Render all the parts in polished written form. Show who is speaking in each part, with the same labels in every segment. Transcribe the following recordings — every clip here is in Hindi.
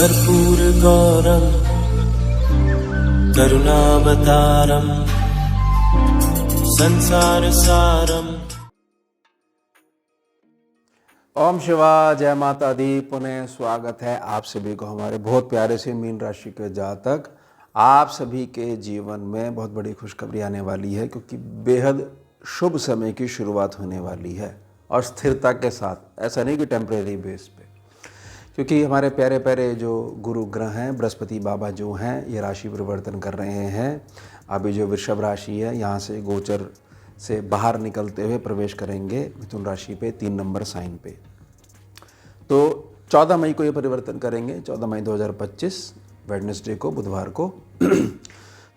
Speaker 1: कर्पूरगौरं करुणावतारं संसारसारम्।
Speaker 2: ओम शिवाय, जय माता दी। पुनः स्वागत है आप सभी को हमारे बहुत प्यारे से मीन राशि के जातक। आप सभी के जीवन में बहुत बड़ी खुशखबरी आने वाली है, क्योंकि बेहद शुभ समय की शुरुआत होने वाली है और स्थिरता के साथ। ऐसा नहीं कि टेम्परेरी बेस पे, क्योंकि हमारे प्यारे प्यारे जो गुरु ग्रह हैं, बृहस्पति बाबा जो हैं, ये राशि परिवर्तन कर रहे हैं। अभी जो वृषभ राशि है, यहाँ से गोचर से बाहर निकलते हुए प्रवेश करेंगे मिथुन राशि पे 3 नंबर साइन पे। तो 14 मई को ये परिवर्तन करेंगे, 14 मई 2025 वेडनेसडे को, बुधवार को।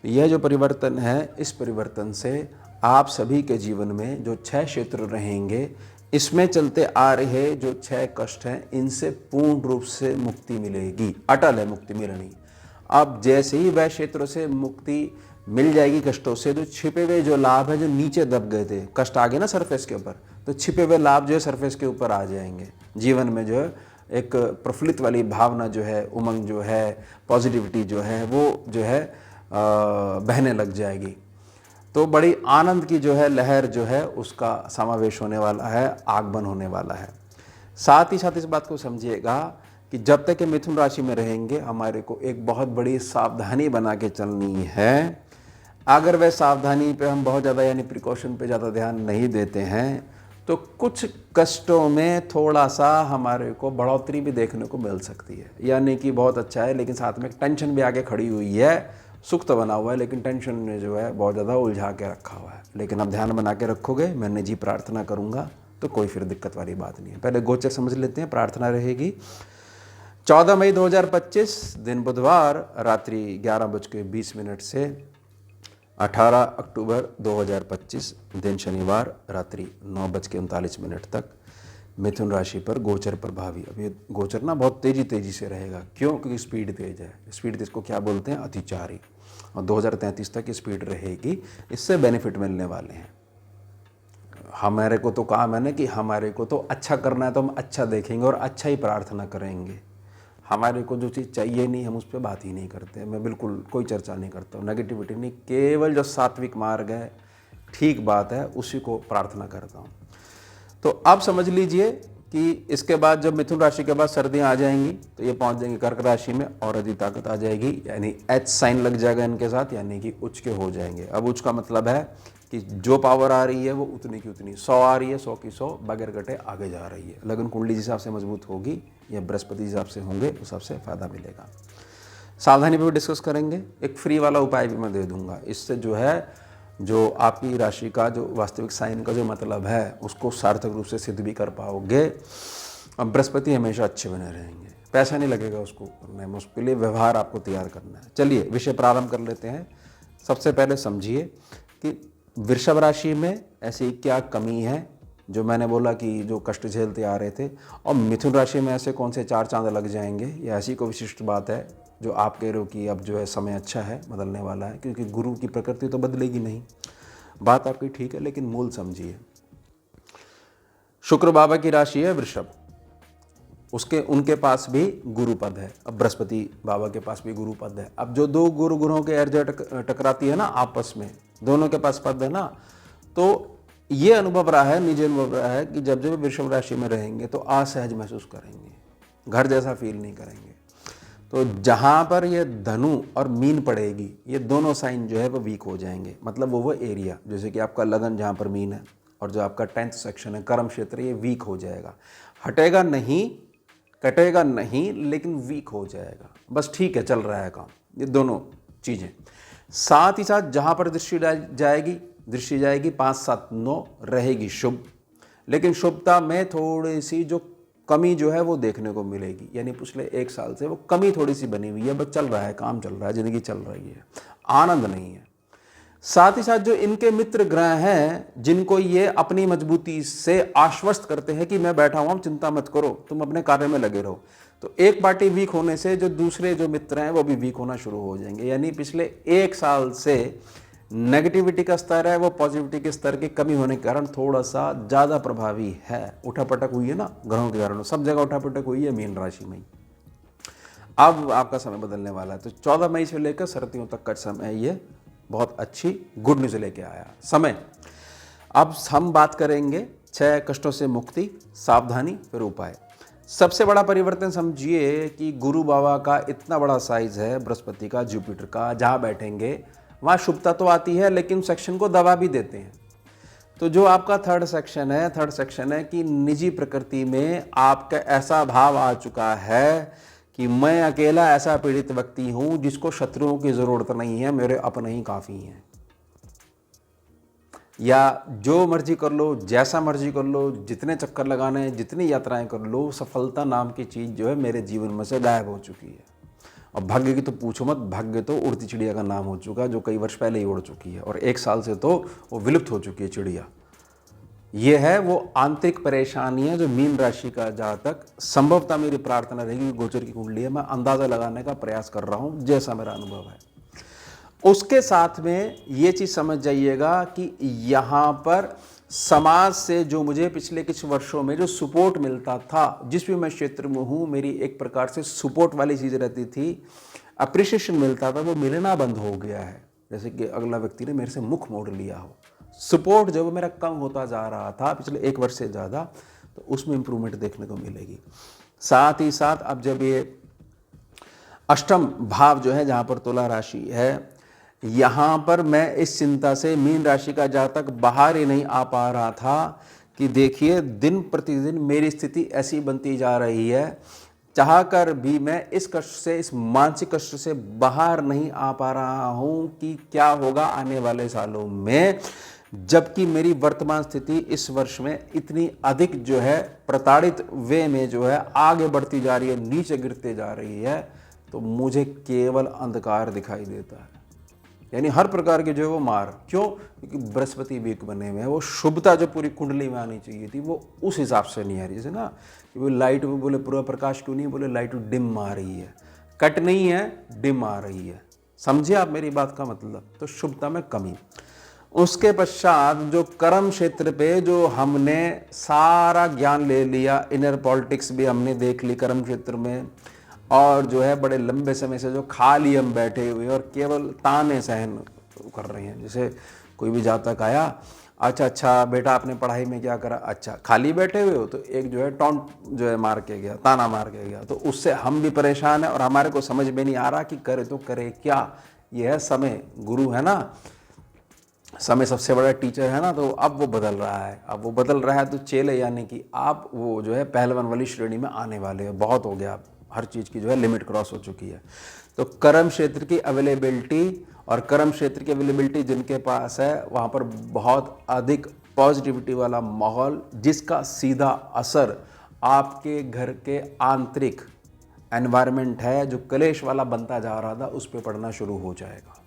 Speaker 2: यह जो परिवर्तन है, इस परिवर्तन से आप सभी के जीवन में जो 6 क्षेत्र रहेंगे, इसमें चलते आ रहे जो 6 कष्ट हैं, इनसे पूर्ण रूप से मुक्ति मिलेगी। अटल है मुक्ति मिलनी। अब जैसे ही वह क्षेत्रों से मुक्ति मिल जाएगी कष्टों से, तो छिपे हुए जो लाभ है, जो नीचे दब गए थे, कष्ट आ गए ना सरफेस के ऊपर, तो छिपे हुए लाभ जो है सरफेस के ऊपर आ जाएंगे। जीवन में जो है एक प्रफुल्लित वाली भावना जो है, उमंग जो है, पॉजिटिविटी जो है, वो जो है बहने लग जाएगी। तो बड़ी आनंद की जो है लहर जो है, उसका समावेश होने वाला है, आगमन होने वाला है। साथ ही साथ इस बात को समझिएगा कि जब तक ये मिथुन राशि में रहेंगे, हमारे को एक बहुत बड़ी सावधानी बना के चलनी है। अगर वह सावधानी पे हम बहुत ज़्यादा यानी प्रिकॉशन पे ज़्यादा ध्यान नहीं देते हैं, तो कुछ कष्टों में थोड़ा सा हमारे को बढ़ोतरी भी देखने को मिल सकती है। यानी कि बहुत अच्छा है, लेकिन साथ में टेंशन भी आगे खड़ी हुई है। सुख तो बना हुआ है, लेकिन टेंशन ने जो है बहुत ज़्यादा उलझा के रखा हुआ है। लेकिन अब ध्यान बना के रखोगे, मैं निजी प्रार्थना करूँगा, तो कोई फिर दिक्कत वाली बात नहीं है। पहले गोचर समझ लेते हैं। प्रार्थना रहेगी 14 मई 2025 दिन बुधवार, रात्रि 11:20 से 18 अक्टूबर 2025 दिन शनिवार, रात्रि 9:39 तक मिथुन राशि पर गोचर प्रभावी। अब ये गोचर ना बहुत तेज़ी से रहेगा। क्यों? क्योंकि स्पीड तेज है। स्पीड तेज को क्या बोलते हैं? अतिचारी। और 2033 तक ये स्पीड रहेगी। इससे बेनिफिट मिलने वाले हैं। हमारे को तो कहा मैंने कि हमारे को तो अच्छा करना है, तो हम अच्छा देखेंगे और अच्छा ही प्रार्थना करेंगे। हमारे को जो चीज़ चाहिए नहीं, हम उस पर बात ही नहीं करते। मैं बिल्कुल कोई चर्चा नहीं करता हूँ, नेगेटिविटी नहीं। केवल जो सात्विक मार्ग है, ठीक बात है, उसी को प्रार्थना करता हूँ। तो अब समझ लीजिए कि इसके बाद जब मिथुन राशि के बाद सर्दियाँ आ जाएंगी, तो ये पहुँच जाएंगे कर्क राशि में और अधिक ताकत आ जाएगी। यानी एच साइन लग जाएगा इनके साथ, यानी कि उच्च के हो जाएंगे। अब उच्च का मतलब है कि जो पावर आ रही है वो उतनी की उतनी, 100 आ रही है, 100 की 100 बगैर घटे आगे जा रही है। लगन कुंडली जिस हिसाब से मजबूत होगी या बृहस्पति जिस हिसाब से होंगे, उस हिसाब से फायदा मिलेगा। सावधानी पर भी डिस्कस करेंगे। एक फ्री वाला उपाय भी मैं दे दूंगा। इससे जो है, जो आपकी राशि का जो वास्तविक साइन का जो मतलब है, उसको सार्थक रूप से सिद्ध भी कर पाओगे। अब बृहस्पति हमेशा अच्छे बने रहेंगे, पैसा नहीं लगेगा उसको करने में, उसके लिए व्यवहार आपको तैयार करना है। चलिए विषय प्रारंभ कर लेते हैं। सबसे पहले समझिए कि वृषभ राशि में ऐसी क्या कमी है, जो मैंने बोला कि जो कष्ट झेलते आ रहे थे। और मिथुन राशि में ऐसे कौन से 4 चांद लग जाएंगे, या ऐसी कोई विशिष्ट बात है जो आप कह रहे हो कि अब जो है समय अच्छा है, बदलने वाला है। क्योंकि गुरु की प्रकृति तो बदलेगी नहीं। बात आपकी ठीक है, लेकिन मूल समझिए। शुक्र बाबा की राशि है वृषभ, उनके पास भी गुरु पद है। अब बृहस्पति बाबा के पास भी गुरु पद है। अब जो 2 गुरु ग्रहों के ऊर्जा टकराती है ना आपस में, दोनों के पास पद है ना, तो ये अनुभव रहा है, निजी अनुभव रहा है कि जब जब वृषभ राशि में रहेंगे तो असहज महसूस करेंगे, घर जैसा फील नहीं करेंगे। तो जहाँ पर ये धनु और मीन पड़ेगी, ये दोनों साइन जो है वो वीक हो जाएंगे। मतलब वो एरिया, जैसे कि आपका लगन जहाँ पर मीन है और जो आपका 10th सेक्शन है, कर्म क्षेत्र, ये वीक हो जाएगा। हटेगा नहीं, कटेगा नहीं, लेकिन वीक हो जाएगा। बस ठीक है, चल रहा है काम। ये दोनों चीज़ें। साथ ही साथ जहाँ पर दृष्टि जाएगी 5, 7, 9 रहेगी शुभ, लेकिन शुभता में थोड़ी सी जो कमी जो है वो देखने को मिलेगी। यानी पिछले 1 साल से वो कमी थोड़ी सी बनी हुई है। बस चल रहा है, काम चल रहा है, जिंदगी चल रही है, आनंद नहीं है। साथ ही साथ जो इनके मित्र ग्रह हैं, जिनको ये अपनी मजबूती से आश्वस्त करते हैं कि मैं बैठा हुआ हूं, चिंता मत करो, तुम अपने कार्य में लगे रहो, तो एक पार्टी वीक होने से जो दूसरे जो मित्र हैं वो भी वीक होना शुरू हो जाएंगे। यानी पिछले 1 साल से नेगेटिविटी का स्तर है वो पॉजिटिविटी के स्तर की कमी होने के कारण थोड़ा सा ज़्यादा प्रभावी है। उठापटक हुई है ना ग्रहों के कारण, सब जगह उठापटक हुई है मीन राशि में। अब आपका समय बदलने वाला है। तो 14 मई से लेकर सर्दियों तक का समय ये बहुत अच्छी गुड न्यूज़ लेके आया समय। अब हम बात करेंगे 6 कष्टों से मुक्ति, सावधानी फिर उपाय। सबसे बड़ा परिवर्तन समझिए कि गुरु बाबा का इतना बड़ा साइज है, बृहस्पति का, जुपिटर का, जहाँ बैठेंगे वहाँ शुभता तो आती है लेकिन सेक्शन को दबा भी देते हैं। तो जो आपका थर्ड सेक्शन है कि निजी प्रकृति में आपका ऐसा भाव आ चुका है कि मैं अकेला ऐसा पीड़ित व्यक्ति हूं जिसको शत्रुओं की जरूरत नहीं है, मेरे अपने ही काफी हैं। या जो मर्जी कर लो, जैसा मर्जी कर लो, जितने चक्कर लगाने, जितनी यात्राएं कर लो, सफलता नाम की चीज जो है मेरे जीवन में से गायब हो चुकी है। और भाग्य की तो पूछो मत, भाग्य तो उड़ती चिड़िया का नाम हो चुका, जो कई वर्ष पहले ही उड़ चुकी है और 1 साल से तो वो विलुप्त हो चुकी है चिड़िया। ये है वो आंतरिक परेशानियां जो मीन राशि का जातक, संभवतः मेरी प्रार्थना रहेगी, गोचर की कुंडली है, मैं अंदाजा लगाने का प्रयास कर रहा हूं जैसा मेरा अनुभव है। उसके साथ में ये चीज समझ जाइएगा कि यहां पर समाज से जो मुझे पिछले कुछ वर्षों में जो सपोर्ट मिलता था, जिस भी मैं क्षेत्र में हूं, मेरी एक प्रकार से सपोर्ट वाली चीज रहती थी, अप्रिशिएशन मिलता था, वो मिलना बंद हो गया है। जैसे कि अगला व्यक्ति ने मेरे से मुख मोड़ लिया हो। सपोर्ट जब मेरा कम होता जा रहा था पिछले 1 वर्ष से ज़्यादा, तो उसमें इंप्रूवमेंट देखने को मिलेगी। साथ ही साथ अब जब ये अष्टम भाव जो है, जहाँ पर तुला राशि है, यहाँ पर मैं इस चिंता से मीन राशि का जातक बाहर ही नहीं आ पा रहा था कि देखिए दिन प्रतिदिन मेरी स्थिति ऐसी बनती जा रही है, चाहकर भी मैं इस कष्ट से, इस मानसिक कष्ट से बाहर नहीं आ पा रहा हूँ कि क्या होगा आने वाले सालों में, जबकि मेरी वर्तमान स्थिति इस वर्ष में इतनी अधिक जो है प्रताड़ित वे में जो है आगे बढ़ती जा रही है, नीचे गिरते जा रही है, तो मुझे केवल अंधकार दिखाई देता है। यानी हर प्रकार के जो है वो मार, क्यों? क्योंकि बृहस्पति वीक बने हुए हैं, वो शुभता जो पूरी कुंडली में आनी चाहिए थी वो उस हिसाब से नहीं आ रही। जैसे ना कि वो लाइट में बोले पूरा प्रकाश क्यों नहीं, बोले लाइट डिम आ रही है, कट नहीं है, डिम आ रही है। समझे आप मेरी बात का मतलब? तो शुभता में कमी। उसके पश्चात जो कर्म क्षेत्र पे जो हमने सारा ज्ञान ले लिया, इनर पॉलिटिक्स भी हमने देख ली कर्म क्षेत्र में, और जो है बड़े लंबे समय से जो खाली हम बैठे हुए और केवल ताने सहन कर रहे हैं। जैसे कोई भी जातक आया, अच्छा बेटा आपने पढ़ाई में क्या करा, अच्छा खाली बैठे हुए हो, तो एक जो है टॉन्ट जो है मार के गया, ताना मार के गया, तो उससे हम भी परेशान हैं और हमारे को समझ में नहीं आ रहा कि करे तो करे क्या। ये है समय, गुरु है ना, समय सबसे बड़ा टीचर है ना, तो अब वो बदल रहा है। तो चेले यानी कि आप वो जो है पहलवान वाली श्रेणी में आने वाले हैं। बहुत हो गया, हर चीज़ की जो है लिमिट क्रॉस हो चुकी है। तो कर्म क्षेत्र की अवेलेबिलिटी, और कर्म क्षेत्र की अवेलेबिलिटी जिनके पास है वहाँ पर बहुत अधिक पॉजिटिविटी वाला माहौल, जिसका सीधा असर आपके घर के आंतरिक एनवायरनमेंट है जो कलेश वाला बनता जा रहा था उस पर पड़ना शुरू हो जाएगा।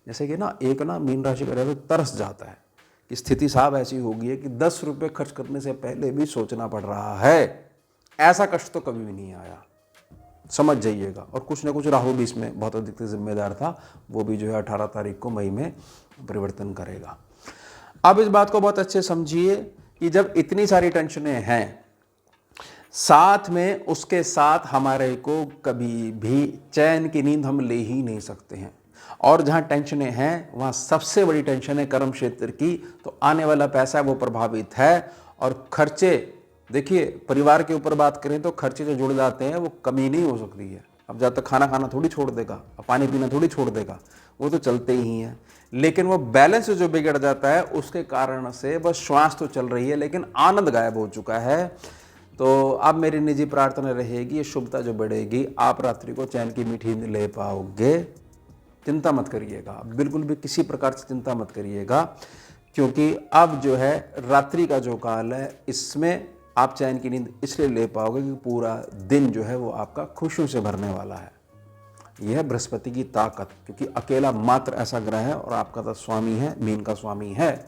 Speaker 2: जैसे कि ना एक ना मीन राशि का तो तरस जाता है कि स्थिति साहब ऐसी हो गई है कि 10 रुपये खर्च करने से पहले भी सोचना पड़ रहा है। ऐसा कष्ट तो कभी भी नहीं आया, समझ जाइएगा। और कुछ ना कुछ राहु भी इसमें बहुत अधिक जिम्मेदार था, वो भी जो है 18 तारीख को मई में परिवर्तन करेगा। अब इस बात को बहुत अच्छे समझिए कि जब इतनी सारी टेंशनें हैं, साथ में उसके साथ हमारे को कभी भी चैन की नींद हम ले ही नहीं सकते हैं। और जहाँ टेंशनें हैं वहाँ सबसे बड़ी टेंशन है कर्म क्षेत्र की, तो आने वाला पैसा वो प्रभावित है। और खर्चे, देखिए परिवार के ऊपर बात करें तो खर्चे जो जुड़ जाते हैं वो कमी नहीं हो सकती है। अब जब तक खाना खाना थोड़ी छोड़ देगा, अब पानी पीना थोड़ी छोड़ देगा, वो तो चलते ही हैं। लेकिन वो बैलेंस जो बिगड़ जाता है उसके कारण से बस श्वास तो चल रही है लेकिन आनंद गायब हो चुका है। तो अब मेरी निजी प्रार्थना रहेगी, ये शुभता जो बढ़ेगी, आप रात्रि को चैन की मीठी नींद ले पाओगे। चिंता मत करिएगा, बिल्कुल भी किसी प्रकार से चिंता मत करिएगा, क्योंकि अब जो है रात्रि का जो काल है इसमें आप चैन की नींद इसलिए ले पाओगे कि पूरा दिन जो है वो आपका खुशियों से भरने वाला है। यह है बृहस्पति की ताकत, क्योंकि अकेला मात्र ऐसा ग्रह है और आपका तो स्वामी है, मीन का स्वामी है।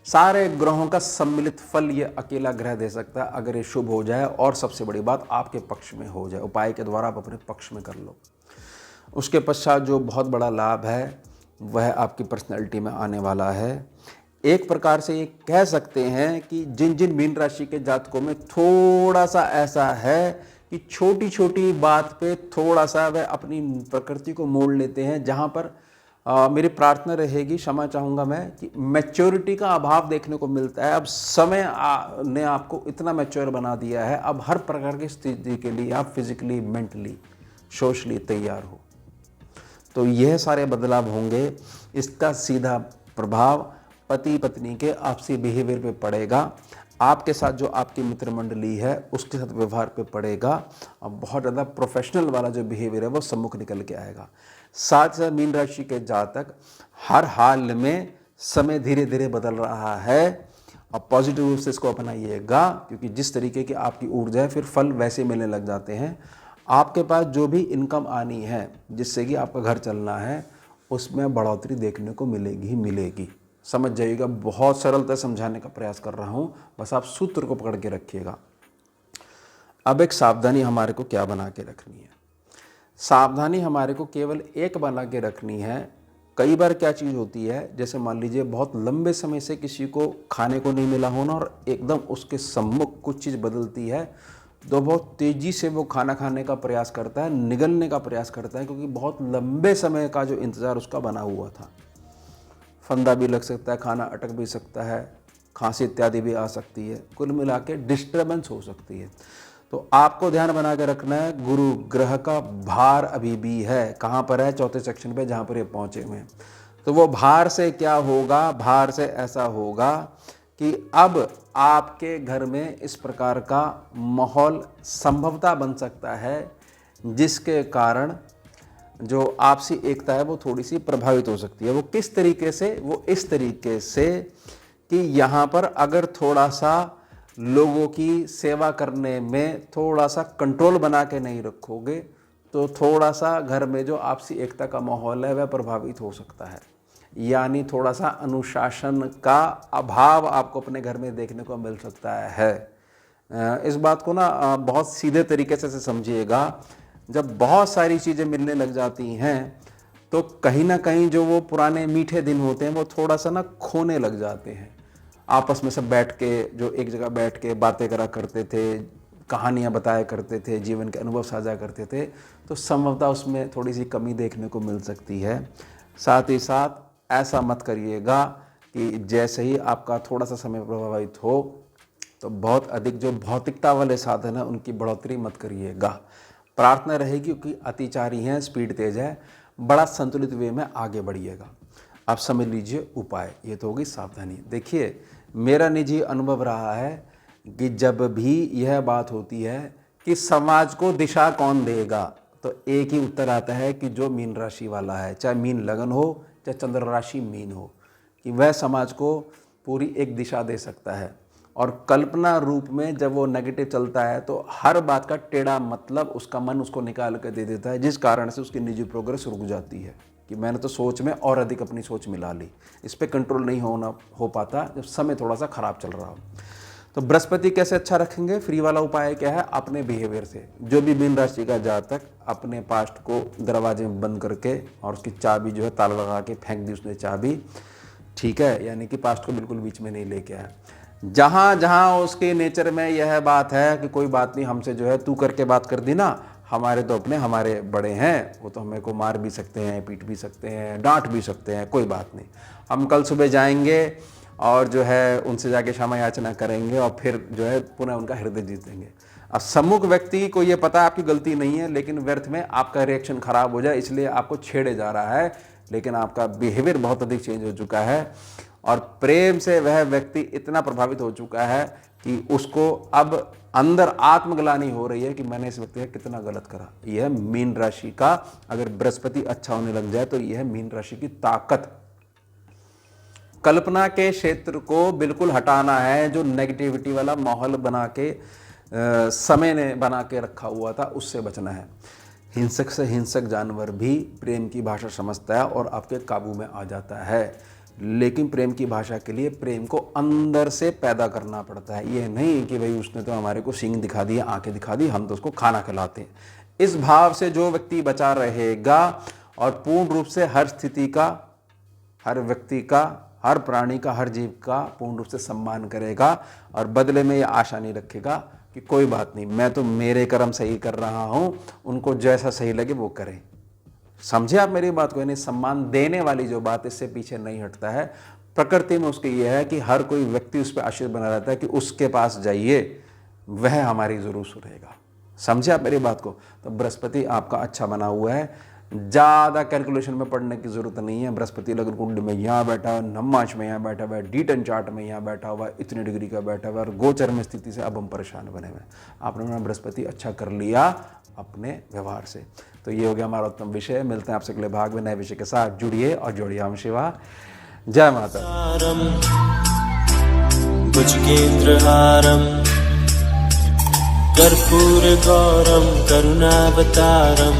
Speaker 2: सारे ग्रहों का सम्मिलित फल ये अकेला ग्रह दे सकता है अगर ये शुभ हो जाए, और सबसे बड़ी बात आपके पक्ष में हो जाए। उपाय के द्वारा आप अपने पक्ष में कर लो। उसके पश्चात जो बहुत बड़ा लाभ है वह आपकी पर्सनैलिटी में आने वाला है। एक प्रकार से ये कह सकते हैं कि जिन जिन मीन राशि के जातकों में थोड़ा सा ऐसा है कि छोटी छोटी बात पे थोड़ा सा वह अपनी प्रकृति को मोड़ लेते हैं, जहाँ पर मेरी प्रार्थना रहेगी, क्षमा चाहूँगा मैं, कि मैच्योरिटी का अभाव देखने को मिलता है। अब समय ने आपको इतना मैच्योर बना दिया है, अब हर प्रकार की स्थिति के लिए आप फिजिकली, मेंटली, सोशली तैयार हो। तो यह सारे बदलाव होंगे। इसका सीधा प्रभाव पति पत्नी के आपसी बिहेवियर पे पड़ेगा, आपके साथ जो आपकी मित्र मंडली है उसके साथ व्यवहार पे पड़ेगा, और बहुत ज़्यादा प्रोफेशनल वाला जो बिहेवियर है वो सम्मुख निकल के आएगा। साथ साथ मीन राशि के जातक हर हाल में समय धीरे धीरे बदल रहा है, और पॉजिटिव रूप से इसको अपनाइएगा, क्योंकि जिस तरीके की आपकी ऊर्जा है फिर फल वैसे मिलने लग जाते हैं। आपके पास जो भी इनकम आनी है जिससे कि आपका घर चलना है, उसमें बढ़ोतरी देखने को मिलेगी ही मिलेगी। समझ जाइएगा, बहुत सरलता समझाने का प्रयास कर रहा हूँ, बस आप सूत्र को पकड़ के रखिएगा। अब एक सावधानी हमारे को क्या बना के रखनी है? सावधानी हमारे को केवल एक बना के रखनी है। कई बार क्या चीज़ होती है, जैसे मान लीजिए बहुत लंबे समय से किसी को खाने को नहीं मिला होना और एकदम उसके सम्मुख कुछ चीज़ बदलती है, तो बहुत तेज़ी से वो खाना खाने का प्रयास करता है, निगलने का प्रयास करता है, क्योंकि बहुत लंबे समय का जो इंतज़ार उसका बना हुआ था। फंदा भी लग सकता है, खाना अटक भी सकता है, खांसी इत्यादि भी आ सकती है, कुल मिला के डिस्टर्बेंस हो सकती है। तो आपको ध्यान बना के रखना है, गुरु ग्रह का भार अभी भी है। कहाँ पर है? चौथे सेक्शन पे, जहाँ पर ये पहुँचे हुए हैं। तो वो भार से क्या होगा? भार से ऐसा होगा कि अब आपके घर में इस प्रकार का माहौल संभवतः बन सकता है, जिसके कारण जो आपसी एकता है वो थोड़ी सी प्रभावित हो सकती है। वो किस तरीके से? वो इस तरीके से कि यहाँ पर अगर थोड़ा सा लोगों की सेवा करने में थोड़ा सा कंट्रोल बना के नहीं रखोगे, तो थोड़ा सा घर में जो आपसी एकता का माहौल है वह प्रभावित हो सकता है। यानी थोड़ा सा अनुशासन का अभाव आपको अपने घर में देखने को मिल सकता है। इस बात को ना बहुत सीधे तरीके से समझिएगा। जब बहुत सारी चीज़ें मिलने लग जाती हैं तो कहीं ना कहीं जो वो पुराने मीठे दिन होते हैं वो थोड़ा सा ना खोने लग जाते हैं। आपस में सब बैठ के, जो एक जगह बैठ के बातें करा करते थे, कहानियाँ बताया करते थे, जीवन के अनुभव साझा करते थे, तो संभवतः उसमें थोड़ी सी कमी देखने को मिल सकती है। साथ ही साथ ऐसा मत करिएगा कि जैसे ही आपका थोड़ा सा समय प्रभावित हो तो बहुत अधिक जो भौतिकता वाले साधन हैं उनकी बढ़ोतरी मत करिएगा। प्रार्थना रहेगी कि अतिचारी हैं, स्पीड तेज है, बड़ा संतुलित वे में आगे बढ़िएगा। आप समझ लीजिए उपाय। ये तो होगी सावधानी। देखिए, मेरा निजी अनुभव रहा है कि जब भी यह बात होती है कि समाज को दिशा कौन देगा, तो एक ही उत्तर आता है कि जो मीन राशि वाला है, चाहे मीन लगन हो चाहे चंद्र राशि मीन हो, कि वह समाज को पूरी एक दिशा दे सकता है। और कल्पना रूप में जब वो नेगेटिव चलता है तो हर बात का टेढ़ा मतलब उसका मन उसको निकाल कर दे देता है, जिस कारण से उसकी निजी प्रोग्रेस रुक जाती है कि मैंने तो सोच में और अधिक अपनी सोच मिला ली। इस पर कंट्रोल नहीं हो पाता जब समय थोड़ा सा खराब चल रहा हो। तो बृहस्पति कैसे अच्छा रखेंगे? फ्री वाला उपाय क्या है? अपने बिहेवियर से। जो भी मीन राशि का जातक अपने पास्ट को दरवाजे में बंद करके और उसकी चाबी जो है ताला लगा के फेंक दी उसने चाबी, ठीक है, यानी कि पास्ट को बिल्कुल बीच में नहीं लेके आया। जहाँ जहाँ उसके नेचर में यह बात है कि कोई बात नहीं, हमसे जो है तू करके बात कर दी ना, हमारे तो अपने हमारे बड़े हैं, वो तो हमें को मार भी सकते हैं, पीट भी सकते हैं, डांट भी सकते हैं, कोई बात नहीं, हम कल सुबह जाएंगे और जो है उनसे जाके क्षमा याचना करेंगे और फिर जो है पुनः उनका हृदय जीतेंगे। अब सम्मुख व्यक्ति को ये पता है आपकी गलती नहीं है, लेकिन व्यर्थ में आपका रिएक्शन खराब हो जाए इसलिए आपको छेड़े जा रहा है, लेकिन आपका बिहेवियर बहुत अधिक चेंज हो चुका है और प्रेम से वह व्यक्ति इतना प्रभावित हो चुका है कि उसको अब अंदर आत्मग्लानि हो रही है कि मैंने इस व्यक्ति का कितना गलत करा। यह मीन राशि का, अगर बृहस्पति अच्छा होने लग जाए तो यह मीन राशि की ताकत। कल्पना के क्षेत्र को बिल्कुल हटाना है, जो नेगेटिविटी वाला माहौल बना के समय ने बना के रखा हुआ था उससे बचना है। हिंसक से हिंसक जानवर भी प्रेम की भाषा समझता है और आपके काबू में आ जाता है, लेकिन प्रेम की भाषा के लिए प्रेम को अंदर से पैदा करना पड़ता है। ये नहीं कि भाई उसने तो हमारे को सींग दिखा दिया, आंखें दिखा दी, हम तो उसको खाना खिलाते हैं। इस भाव से जो व्यक्ति बचा रहेगा और पूर्ण रूप से हर स्थिति का, हर व्यक्ति का, हर प्राणी का, हर जीव का पूर्ण रूप से सम्मान करेगा और बदले में यह आशा नहीं रखेगा कि कोई बात नहीं, मैं तो मेरे कर्म सही कर रहा हूँ, उनको जैसा सही लगे वो करें। समझे आप मेरी बात को? यानी सम्मान देने वाली जो बात, इससे पीछे नहीं हटता है। प्रकृति में उसके ये है कि हर कोई व्यक्ति उस पर आश्रित बना रहता है कि उसके पास जाइए, वह हमारी जरूर सुनेगा। समझे आप मेरी बात को? तो बृहस्पति आपका अच्छा बना हुआ है, ज़्यादा कैलकुलेशन में पढ़ने की जरूरत नहीं है। बृहस्पति लगन कुंडली में यहाँ बैठा है, नवमांश में यहाँ बैठा हुआ है, D10 चार्ट में यहाँ बैठा हुआ है, इतनी डिग्री का बैठा हुआ है, और गोचर में स्थिति से अब हम परेशान बने हुए हैं। आपने बृहस्पति अच्छा कर लिया अपने व्यवहार से। तो ये हो गया हमारा उत्तम विषय। मिलते हैं आपसे अगले भाग में नए विषय के साथ। जुड़िए और जोड़िए। ओम शिवा, जय माता।
Speaker 1: भुजगेन्द्रहारम् कर्पूरगौरं करुणावतारम्